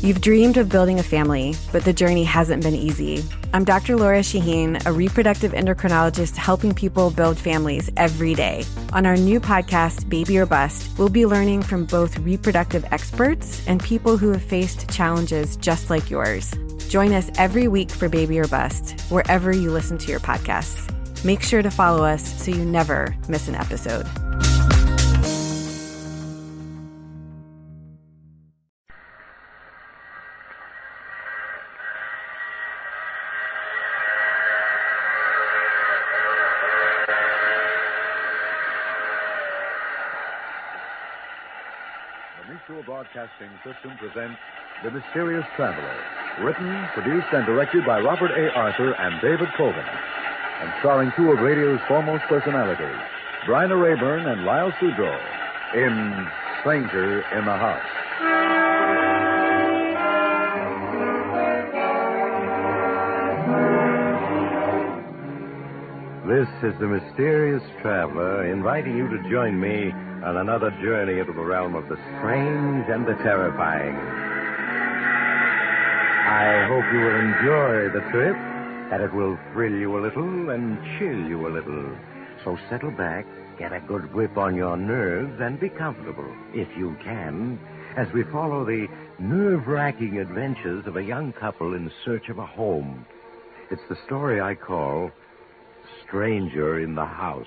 You've dreamed of building a family, but the journey hasn't been easy. I'm Dr. Laura Shaheen, a reproductive endocrinologist helping people build families every day. On our new podcast, Baby or Bust, we'll be learning from both reproductive experts and people who have faced challenges just like yours. Join us every week for Baby or Bust, wherever you listen to your podcasts. Make sure to follow us so you never miss an episode. Broadcasting System presents The Mysterious Traveler, written, produced, and directed by Robert A. Arthur and David Kogan, and starring two of radio's foremost personalities, Bryna Raeburn and Lyle Sudrow, in Stranger in the House. This is The Mysterious Traveler, inviting you to join me on another journey into the realm of the strange and the terrifying. I hope you will enjoy the trip, that it will thrill you a little and chill you a little. So settle back, get a good grip on your nerves, and be comfortable, if you can, as we follow the nerve-wracking adventures of a young couple in search of a home. It's the story I call Stranger in the House.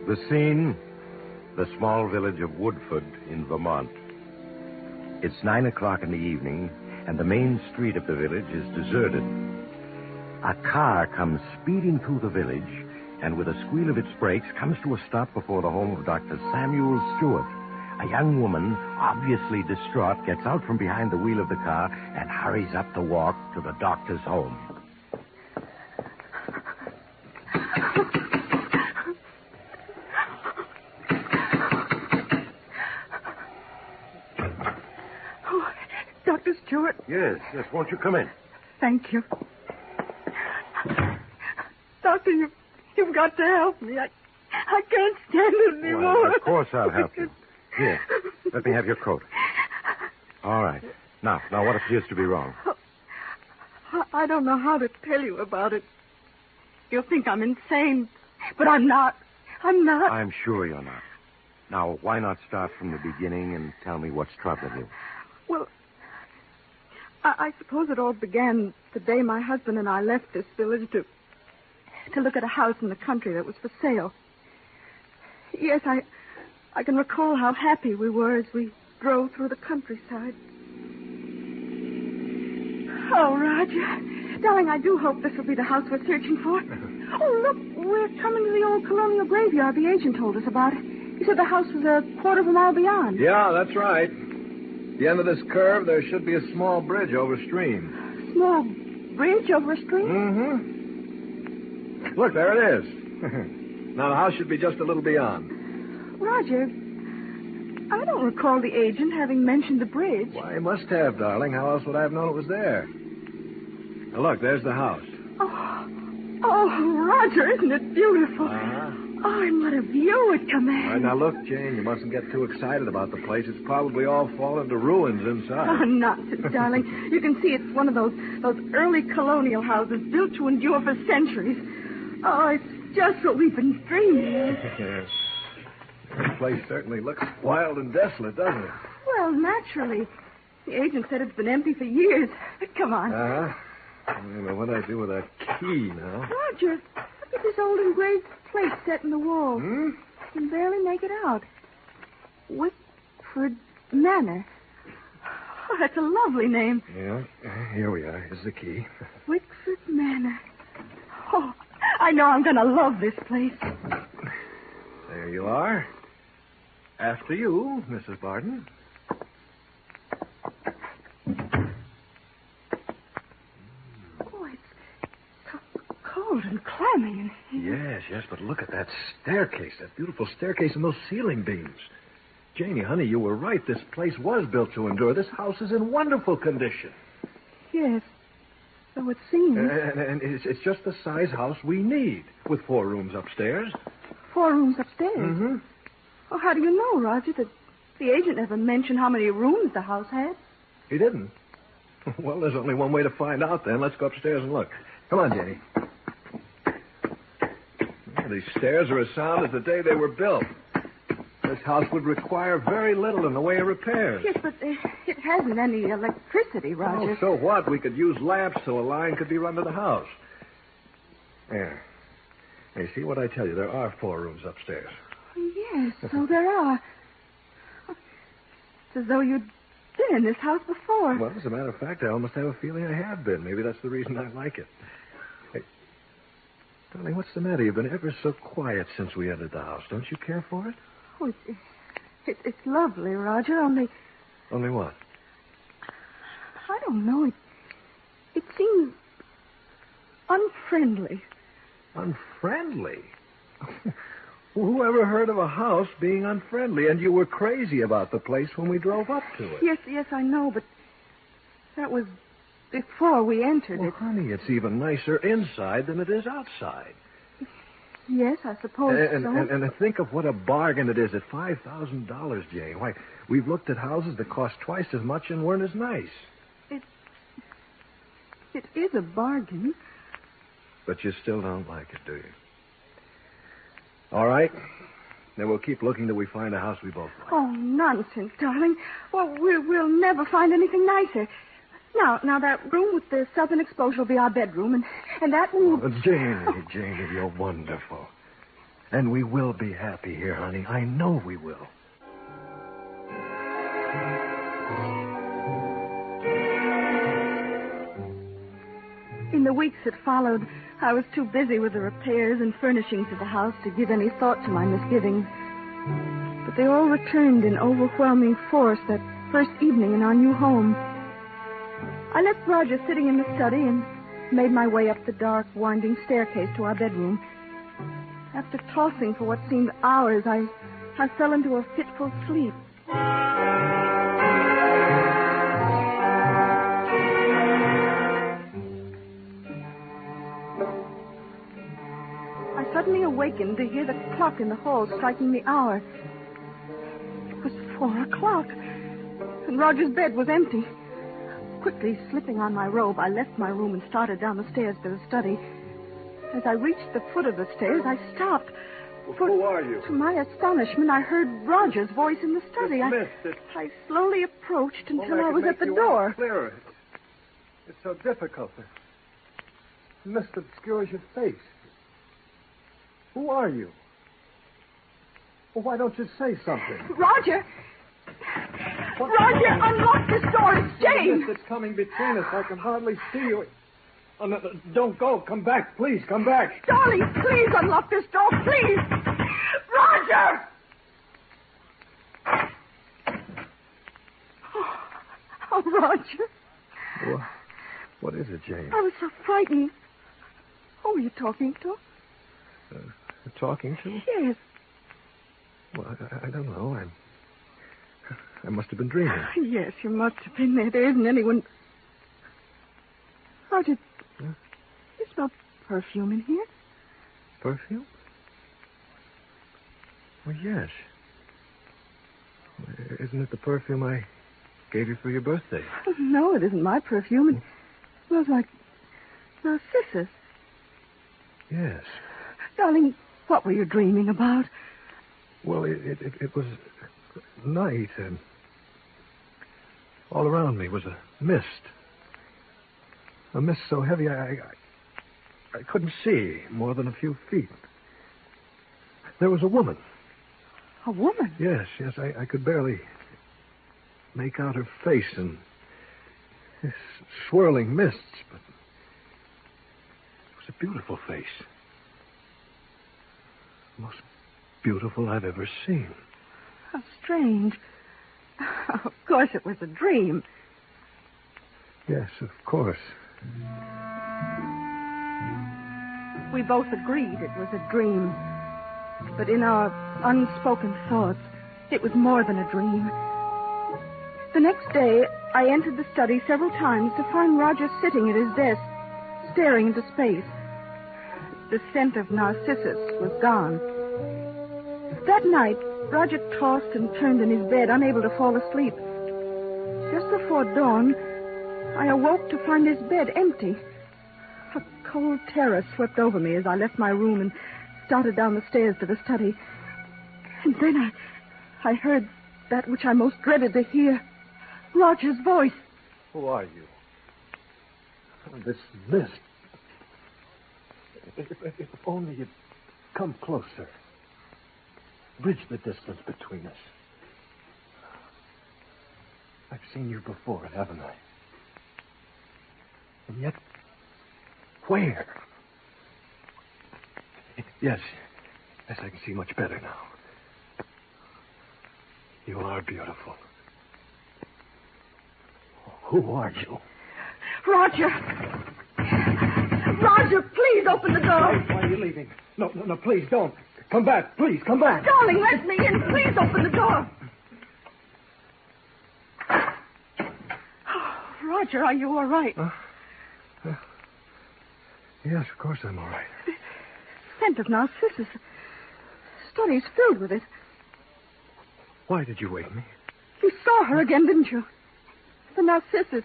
The scene, the small village of Woodford in Vermont. It's 9 o'clock in the evening, and the main street of the village is deserted. A car comes speeding through the village, and with a squeal of its brakes, comes to a stop before the home of Dr. Samuel Stewart. A young woman, obviously distraught, gets out from behind the wheel of the car and hurries up the walk to the doctor's home. Dr. Stewart? Yes, won't you come in? Thank you. Doctor, you've got to help me. I can't stand it anymore. Well, of course I'll help you. Here, let me have your coat. All right. Now, what appears to be wrong? I don't know how to tell you about it. You'll think I'm insane, but I'm not. I'm sure you're not. Now, why not start from the beginning and tell me what's troubling you? Well, I suppose it all began the day my husband and I left this village to look at a house in the country that was for sale. Yes, I can recall how happy we were as we drove through the countryside. Oh, Roger. Darling, I do hope this will be the house we're searching for. Oh, look, we're coming to the old colonial graveyard the agent told us about. He said the house was a quarter of a mile beyond. Yeah, that's right. At the end of this curve, there should be a small bridge over stream. Small bridge over a stream? Mm-hmm. Look, there it is. Now, the house should be just a little beyond. Roger, I don't recall the agent having mentioned the bridge. Why, he must have, darling. How else would I have known it was there? Now, look, there's the house. Oh, Roger, isn't it beautiful? Uh-huh. Oh, and what a view it commands. All right, now, look, Jane, you mustn't get too excited about the place. It's probably all fallen to ruins inside. Oh, nonsense, darling. You can see it's one of those early colonial houses built to endure for centuries. Oh, it's just what we've been dreaming. Yes. This place certainly looks wild and desolate, doesn't it? Well, naturally. The agent said it's been empty for years. Come on. Uh-huh. I don't know what I do with that key now. Roger, look at this old engraved plate set in the wall. Hmm? I can barely make it out. Whitford Manor. Oh, that's a lovely name. Yeah, here we are. Here's the key. Whitford Manor. Oh, I know I'm going to love this place. There you are. After you, Mrs. Barton. Oh, it's so cold and clammy in here. Yes, but look at that staircase, that beautiful staircase and those ceiling beams. Janie, honey, you were right. This place was built to endure. This house is in wonderful condition. Yes. So So it seems. And it's just the size house we need, with 4 rooms upstairs. 4 rooms upstairs? Mm-hmm. Well, how do you know, Roger, that the agent never mentioned how many rooms the house had? He didn't? Well, there's only one way to find out, then. Let's go upstairs and look. Come on, Jenny. Well, these stairs are as sound as the day they were built. This house would require very little in the way of repairs. Yes, but it hasn't any electricity, Roger. Oh, so what? We could use lamps till a line could be run to the house. There. Hey, see what I tell you? There are 4 rooms upstairs. Yes, so there are. It's as though you'd been in this house before. Well, as a matter of fact, I almost have a feeling I have been. Maybe that's the reason I like it. Hey, darling, what's the matter? You've been ever so quiet since we entered the house. Don't you care for it? Oh, it's lovely, Roger, only... Only what? I don't know. It seems unfriendly. Unfriendly? Who ever heard of a house being unfriendly? And you were crazy about the place when we drove up to it. Yes, I know, but that was before we entered Well, it. honey, it's even nicer inside than it is outside. Yes, I suppose so. And think of what a bargain it is at $5,000, Jane. Why, we've looked at houses that cost twice as much and weren't as nice. It is a bargain. But you still don't like it, do you? All right. Then we'll keep looking till we find a house we both like. Oh, nonsense, darling. Well, we'll never find anything nicer. Now, that room with the southern exposure will be our bedroom, and that room... Oh, Janie, you're wonderful. And we will be happy here, honey. I know we will. In the weeks that followed, I was too busy with the repairs and furnishings of the house to give any thought to my misgivings. But they all returned in overwhelming force that first evening in our new home. I left Roger sitting in the study and made my way up the dark, winding staircase to our bedroom. After tossing for what seemed hours, I fell into a fitful sleep. I suddenly awakened to hear the clock in the hall striking the hour. It was 4 o'clock, and Roger's bed was empty. Quickly slipping on my robe, I left my room and started down the stairs to the study. As I reached the foot of the stairs, I stopped. For, who are you? To my astonishment, I heard Roger's voice in the study. Dismissed. I slowly approached until I was at the door. Clearer. It's so difficult. The mist obscures your face. Who are you? Well, why don't you say something? Roger! Roger, unlock this door. It's Jane. The mist that's coming between us. I can hardly see you. Oh, no, don't go. Come back. Please, come back. Darling, please unlock this door, please. Roger! Oh, Roger. What is it, Jane? I was so frightened. Who were you talking to? Talking to? Yes. Well, I don't know. I must have been dreaming. Yes, you must have been there. There isn't anyone... Roger, you smell perfume in here? Perfume? Well, yes. Isn't it the perfume I gave you for your birthday? No, it isn't my perfume. It smells like narcissus. Yes. Darling, what were you dreaming about? Well, it was night, and all around me was a mist. A mist so heavy I couldn't see more than a few feet. There was a woman. A woman? Yes, I could barely make out her face in this swirling mists, but it was a beautiful face. The most beautiful I've ever seen. How strange. Of course it was a dream. Yes, of course. We both agreed it was a dream. But in our unspoken thoughts, it was more than a dream. The next day, I entered the study several times to find Roger sitting at his desk, staring into space. The scent of narcissus was gone. That night, Roger tossed and turned in his bed, unable to fall asleep. Just before dawn, I awoke to find his bed empty. A cold terror swept over me as I left my room and started down the stairs to the study. And then I heard that which I most dreaded to hear. Roger's voice. Who are you? This mist. If only you'd come closer. Bridge the distance between us. I've seen you before, haven't I? And yet, where? Yes, I can see much better now. You are beautiful. Who are you? Roger! Roger, please open the door. Why are you leaving? No, please don't. Come back, please, come back. Darling, let me in. Please open the door. Oh, Roger, are you all right? Yes, of course I'm all right. The scent of narcissus. The study's filled with it. Why did you wake me? You saw her again, didn't you? The narcissus.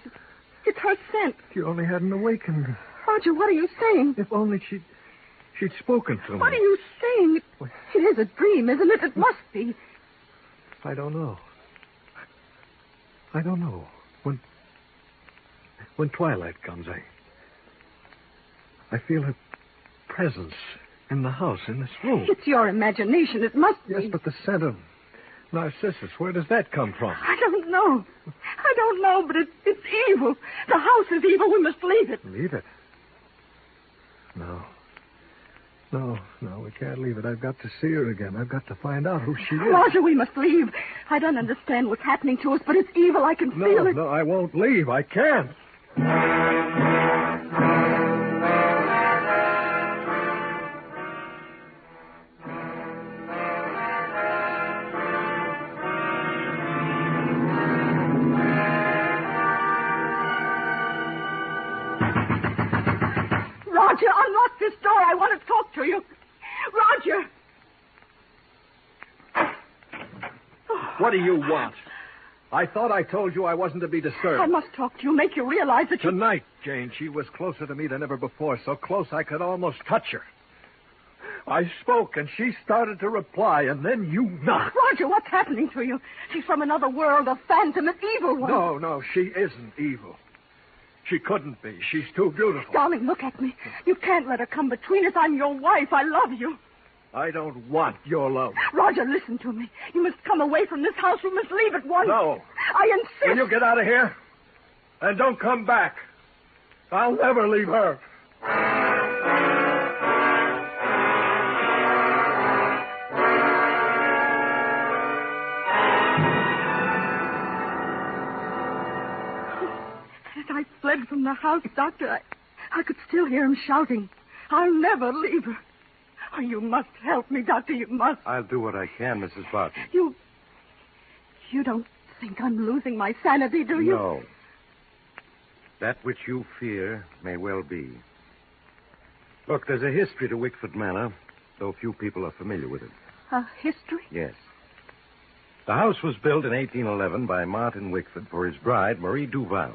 It's her scent. You only hadn't awakened. Roger, what are you saying? If only she'd spoken to me. What are you saying? It is a dream, isn't it? It must be. I don't know. I don't know. When twilight comes, I feel her presence in the house, in this room. It's your imagination. It must be. Yes, but the scent of narcissus, where does that come from? I don't know. But it's evil. The house is evil. We must leave it. Leave it? No, we can't leave it. I've got to see her again. I've got to find out who she is. Roger, we must leave. I don't understand what's happening to us, but it's evil. I can feel it. No, I won't leave. I can't. Roger, unlock this door. I want to talk to you. Roger! What do you want? I thought I told you I wasn't to be disturbed. I must talk to you, make you realize that you... Tonight, Jane, she was closer to me than ever before, so close I could almost touch her. I spoke, and she started to reply, and then you knocked. Roger, what's happening to you? She's from another world, a phantom, an evil one. No, she isn't evil. She couldn't be. She's too beautiful. Darling, look at me. You can't let her come between us. I'm your wife. I love you. I don't want your love. Roger, listen to me. You must come away from this house. We must leave at once. No. I insist. Will you get out of here? And don't come back. I'll never leave her. As I fled from the house, Doctor, I could still hear him shouting, "I'll never leave her." Oh, you must help me, Doctor. You must. I'll do what I can, Mrs. Barton. You don't think I'm losing my sanity, do you? No. That which you fear may well be. Look, there's a history to Wickford Manor, though few people are familiar with it. A history? Yes. The house was built in 1811 by Martin Wickford for his bride, Marie Duval.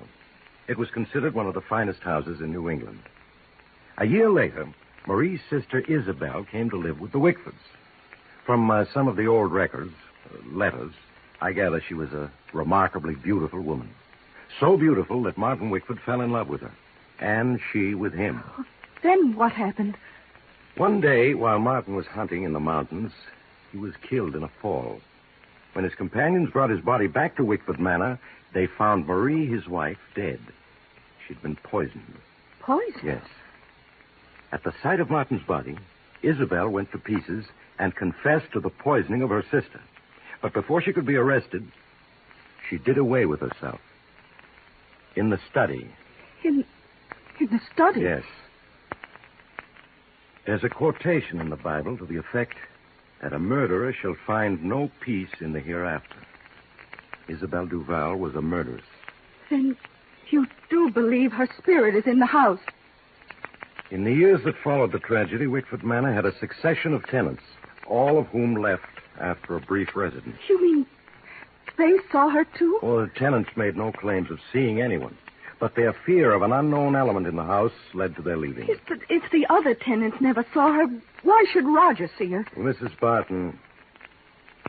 It was considered one of the finest houses in New England. A year later, Marie's sister Isabel came to live with the Wickfords. From some of the old records, letters, I gather she was a remarkably beautiful woman. So beautiful that Martin Wickford fell in love with her, and she with him. Then what happened? One day, while Martin was hunting in the mountains, he was killed in a fall. When his companions brought his body back to Wickford Manor, they found Marie, his wife, dead. She'd been poisoned. Poison? Yes. At the sight of Martin's body, Isabel went to pieces and confessed to the poisoning of her sister. But before she could be arrested, she did away with herself. In the study. In the study? Yes. There's a quotation in the Bible to the effect that a murderer shall find no peace in the hereafter. Isabel Duval was a murderess. Then you do believe her spirit is in the house? In the years that followed the tragedy, Wickford Manor had a succession of tenants, all of whom left after a brief residence. You mean they saw her, too? Well, the tenants made no claims of seeing anyone, but their fear of an unknown element in the house led to their leaving. Yes, but if the other tenants never saw her, why should Roger see her? Mrs. Barton,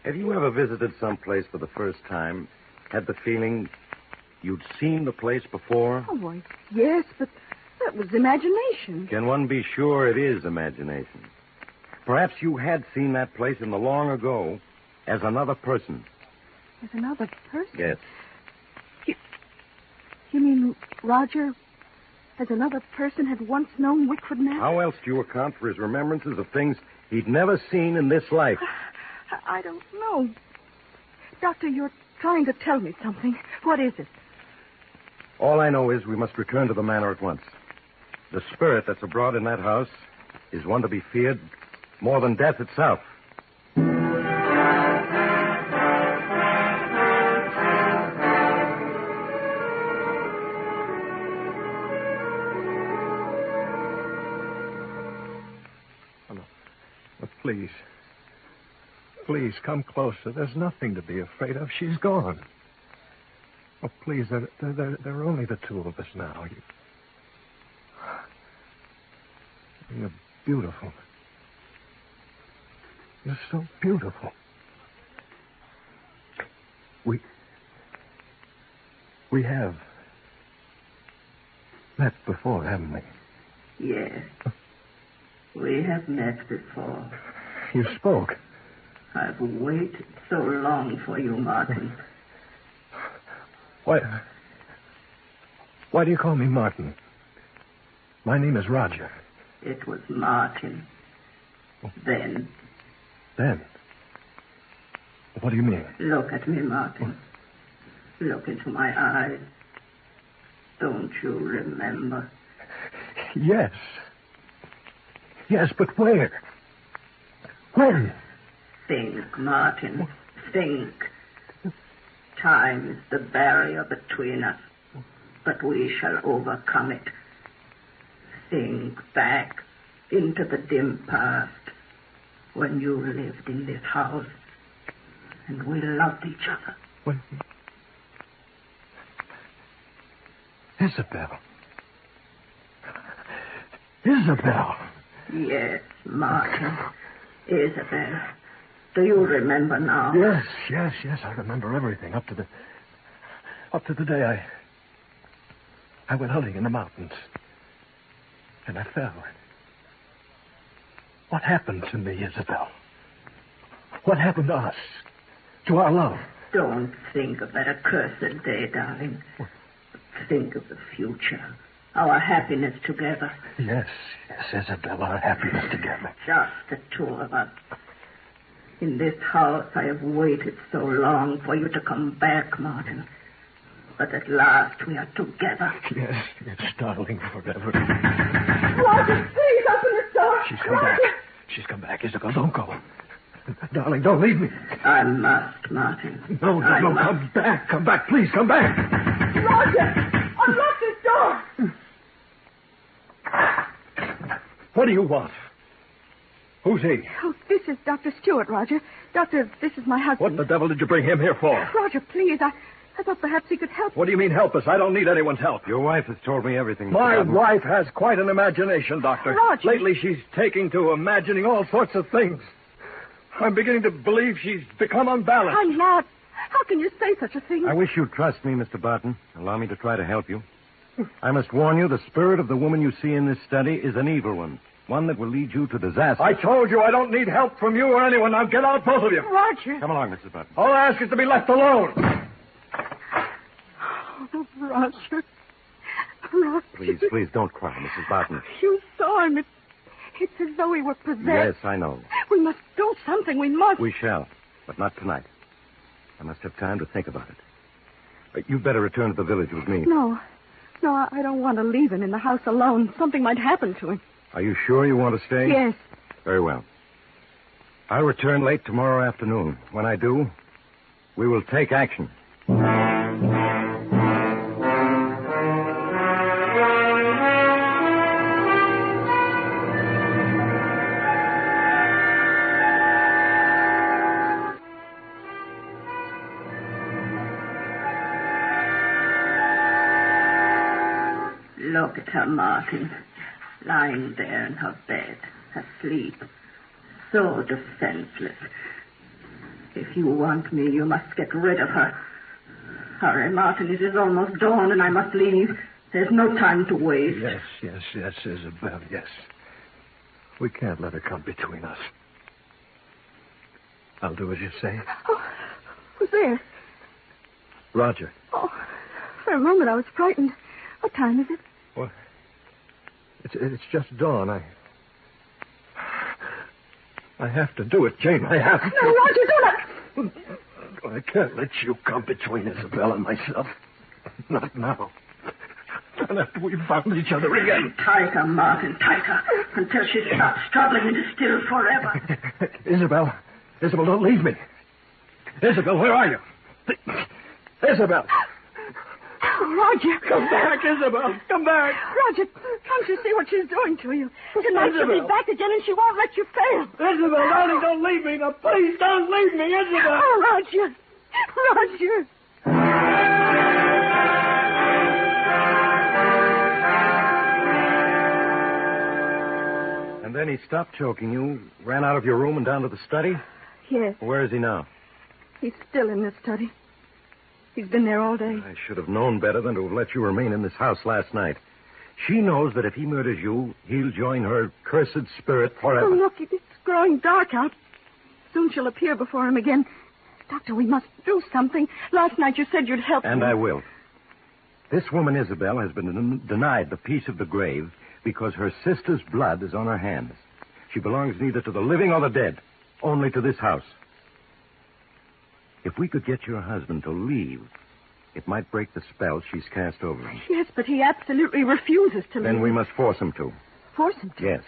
have you ever visited some place for the first time, had the feeling you'd seen the place before? Oh, why, yes, but that was imagination. Can one be sure it is imagination? Perhaps you had seen that place in the long ago as another person. As another person? Yes. You mean Roger, as another person, had once known Wickford Manor? How else do you account for his remembrances of things he'd never seen in this life? I don't know. Doctor, you're trying to tell me something. What is it? All I know is we must return to the manor at once. The spirit that's abroad in that house is one to be feared more than death itself. Please. Please, come closer. There's nothing to be afraid of. She's gone. Oh, please, there are only the two of us now. You're beautiful. You're so beautiful. We have met before, haven't we? Yes. We have met before. You spoke. I've waited so long for you, Martin. Why do you call me Martin? My name is Roger. It was Martin. Then. Then? What do you mean? Look at me, Martin. Look into my eyes. Don't you remember? Yes. Yes, but where? When? Think, Martin. Think. Time is the barrier between us, but we shall overcome it. Think back into the dim past when you lived in this house and we loved each other. When? Isabel. Isabel. Yes, Martin. Isabel. Do you remember now? Yes. I remember everything up to the day I went hunting in the mountains. And I fell. What happened to me, Isabel? What happened to us? To our love? Don't think of that accursed day, darling. Think of the future. Our happiness together. Yes, Isabel, our happiness together. Just the two of us. In this house, I have waited so long for you to come back, Martin. But at last we are together. Yes, darling, forever. Roger, please open the door. She's come back. She's come back, Isabel. Don't go. Darling, don't leave me. I must, Martin. No, come back. Come back, please, come back. Roger, unlock this door. What do you want? Who's he? Oh, this is Dr. Stewart, Roger. Doctor, this is my husband. What the devil did you bring him here for? Roger, please. I thought perhaps he could help. What do you mean help us? I don't need anyone's help. Your wife has told me everything. My wife has quite an imagination, Doctor. Roger. Lately she's taking to imagining all sorts of things. I'm beginning to believe she's become unbalanced. I'm not. How can you say such a thing? I wish you'd trust me, Mr. Barton. Allow me to try to help you. I must warn you, the spirit of the woman you see in this study is an evil one that will lead you to disaster. I told you I don't need help from you or anyone. Now get out, both of you. Roger. Come along, Mrs. Barton. All I ask is to be left alone. Oh, Roger. Please, don't cry, Mrs. Barton. You saw him. It's as though he were possessed. Yes, I know. We must do something. We must. We shall, but not tonight. I must have time to think about it. You'd better return to the village with me. No, I don't want to leave him in the house alone. Something might happen to him. Are you sure you want to stay? Yes. Very well. I'll return late tomorrow afternoon. When I do, we will take action. Look at her, Martin, lying there in her bed, asleep, so defenseless. If you want me, you must get rid of her. Hurry, Martin, it is almost dawn and I must leave. There's no time to waste. Yes, Isabel, yes. We can't let her come between us. I'll do as you say. Oh, who's there? Roger. Oh, for a moment I was frightened. What time is it? Well, it's just dawn. I have to do it, Jane. I have to. No, Roger, do not. I can't let you come between Isabel and myself. Not now. Not after we've found each other again. Tighter, Martin, tighter, until she stops struggling and is still forever. Isabel, don't leave me. Isabel, where are you? Isabel. Roger. Come back, Isabel. Come back. Roger, can't you see what she's doing to you? Tonight she'll be back again and she won't let you fail. Isabel, darling, don't leave me. Now, please, don't leave me, Isabel. Oh, Roger. And then he stopped choking you, ran out of your room and down to the study? Yes. Where is he now? He's still in the study. He's been there all day. I should have known better than to have let you remain in this house last night. She knows that if he murders you, he'll join her cursed spirit forever. Oh, look, it's growing dark out. Soon she'll appear before him again. Doctor, we must do something. Last night you said you'd help And me. I will. This woman, Isabel, has been denied the peace of the grave because her sister's blood is on her hands. She belongs neither to the living or the dead, only to this house. If we could get your husband to leave, it might break the spell she's cast over him. Yes, but he absolutely refuses to leave. Then we must force him to. Force him to? Yes.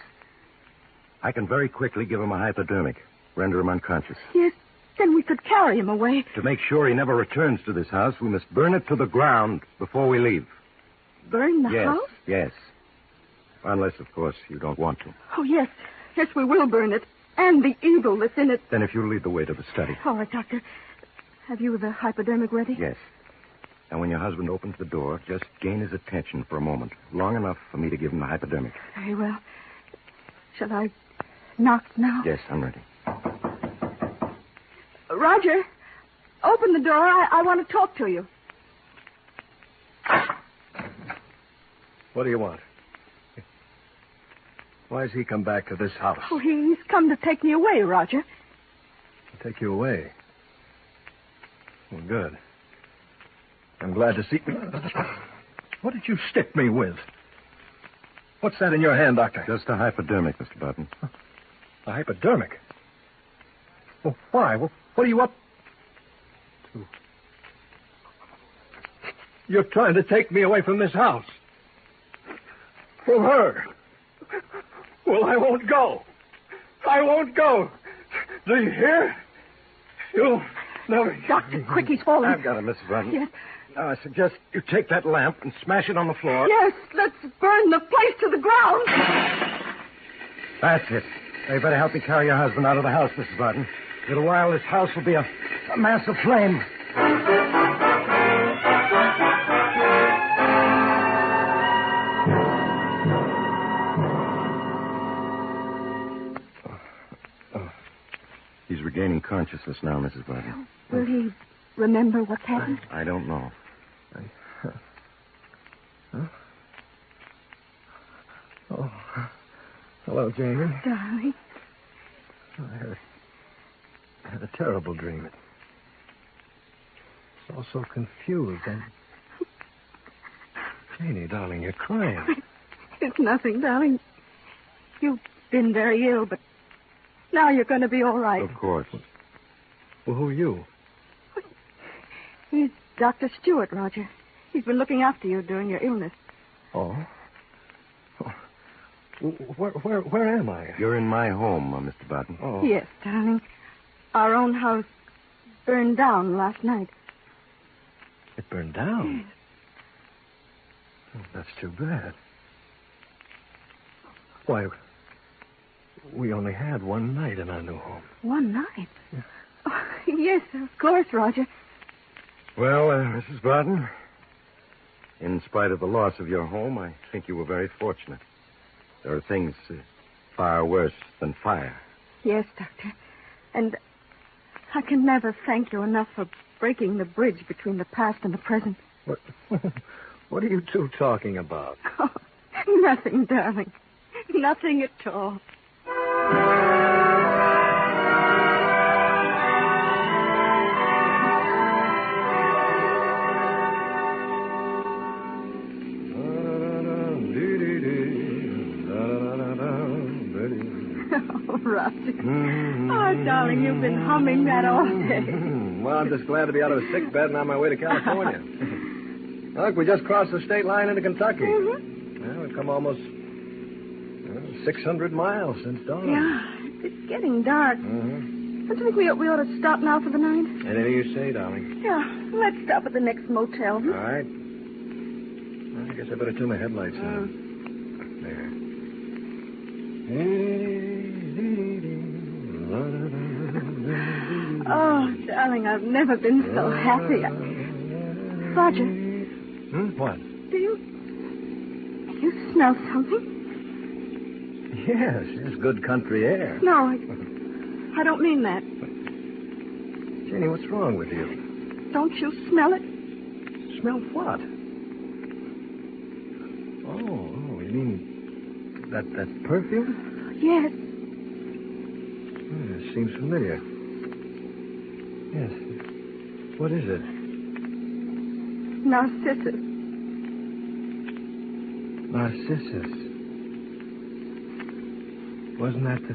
I can very quickly give him a hypodermic, render him unconscious. Yes, then we could carry him away. To make sure he never returns to this house, we must burn it to the ground before we leave. Burn the Yes, house? yes. Unless, of course, you don't want to. Oh, yes. Yes, we will burn it. And the evil that's in it. Then if you lead the way to the study. All right, Doctor. Have you the hypodermic ready? Yes. And when your husband opens the door, just gain his attention for a moment. Long enough for me to give him the hypodermic. Very well. Shall I knock now? Yes, I'm ready. Roger, open the door. I want to talk to you. What do you want? Why has he come back to this house? Oh, he's come to take me away, Roger. To take you away? Well, good. I'm glad to see... What did you stick me with? What's that in your hand, Doctor? Just a hypodermic, Mr. Barton. A hypodermic? Well, why? Well, what are you up to? You're trying to take me away from this house. From her. Well, I won't go. I won't go. Do you hear? You'll never... Doctor, quick, he's falling. I've got it, Mrs. Barton. Yes. Now, I suggest you take that lamp and smash it on the floor. Yes, let's burn the place to the ground. That's it. Now, you better help me carry your husband out of the house, Mrs. Barton. In a little while, this house will be a mass of flame. He's regaining consciousness now, Mrs. Barton. Will he remember what's happened? I don't know. Oh. Hello, Jamie. Darling. I had a terrible dream. It's all so confused. Janie, darling, you're crying. It's nothing, darling. You've been very ill, but now you're going to be all right. Of course. Well, who are you? He's Dr. Stewart, Roger. He's been looking after you during your illness. Oh. Where am I? You're in my home, Mr. Barton. Oh. Yes, darling. Our own house burned down last night. It burned down? Yes. Oh, that's too bad. Why, we only had one night in our new home. One night? Yeah. Oh, yes, of course, Roger. Well, Mrs. Barton, In spite of the loss of your home, I think you were very fortunate. There are things far worse than fire. Yes, Doctor. And I can never thank you enough for breaking the bridge between the past and the present. What are you two talking about? Oh, nothing, darling. Nothing at all. Oh, Roger. Oh, darling, you've been humming that all day. Well, I'm just glad to be out of a sick bed and on my way to California. Look, we just crossed the state line into Kentucky. Mm-hmm. Well, we've come almost 600 miles since dawn. Yeah, it's getting dark. Mm-hmm. Don't you think we ought to stop now for the night? Anything you say, darling. Yeah, let's stop at the next motel. All right. Well, I guess I better turn my headlights on. Oh, darling, I've never been so happy. Roger. What? Do you smell something? Yes, it's good country air. No, I don't mean that. Jenny, what's wrong with you? Don't you smell it? Smell what? Oh, you mean that perfume? Yes. It seems familiar. Yes. What is it? Narcissus. Narcissus. Wasn't that the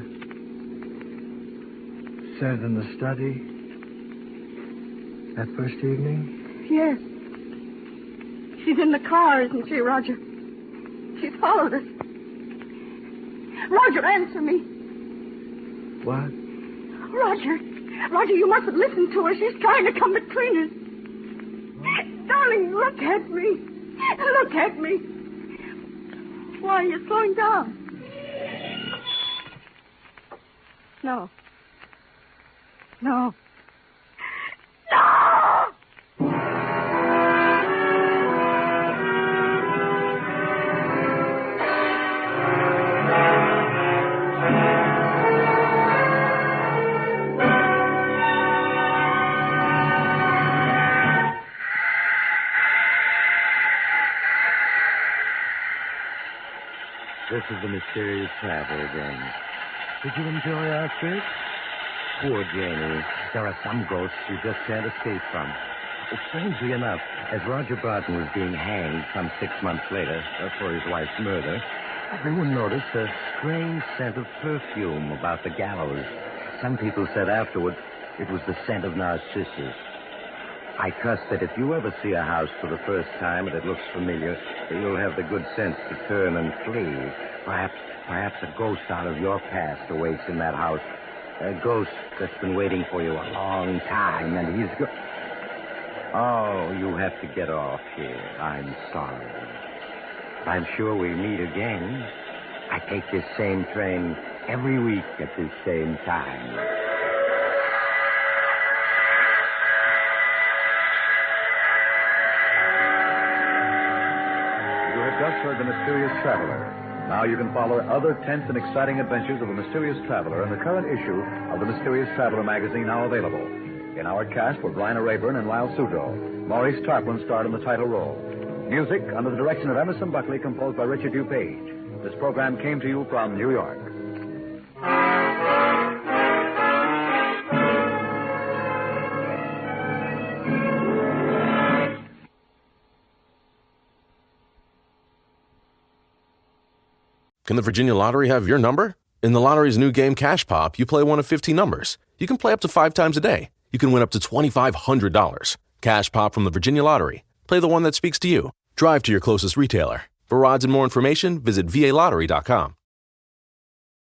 scent in the study that first evening? Yes. She's in the car, isn't she, Roger? She's followed us. Roger, answer me. What? Roger, you mustn't listen to her. She's trying to come between us. Darling, look at me. Look at me. Why are you slowing down? No. No. This is the mysterious traveler again. Did you enjoy our trip? Poor Janie. There are some ghosts you just can't escape from. Strangely enough, as Roger Barton was being hanged some 6 months later for his wife's murder, everyone noticed a strange scent of perfume about the gallows. Some people said afterward it was the scent of narcissus. I trust that if you ever see a house for the first time and it looks familiar, you'll have the good sense to turn and flee. Perhaps a ghost out of your past awaits in that house. A ghost that's been waiting for you a long time, and he's Oh, you have to get off here. I'm sorry. I'm sure we'll meet again. I take this same train every week at this same time. Just heard The Mysterious Traveler. Now you can follow other tense and exciting adventures of The Mysterious Traveler in the current issue of The Mysterious Traveler magazine, now available. In our cast were Bryna Raeburn and Lyle Sudo. Maurice Tarplin starred in the title role. Music under the direction of Emerson Buckley, composed by Richard DuPage. This program came to you from New York. Can the Virginia Lottery have your number? In the lottery's new game, Cash Pop, you play one of 15 numbers. You can play up to 5 times a day. You can win up to $2,500. Cash Pop from the Virginia Lottery. Play the one that speaks to you. Drive to your closest retailer. For odds and more information, visit VALottery.com.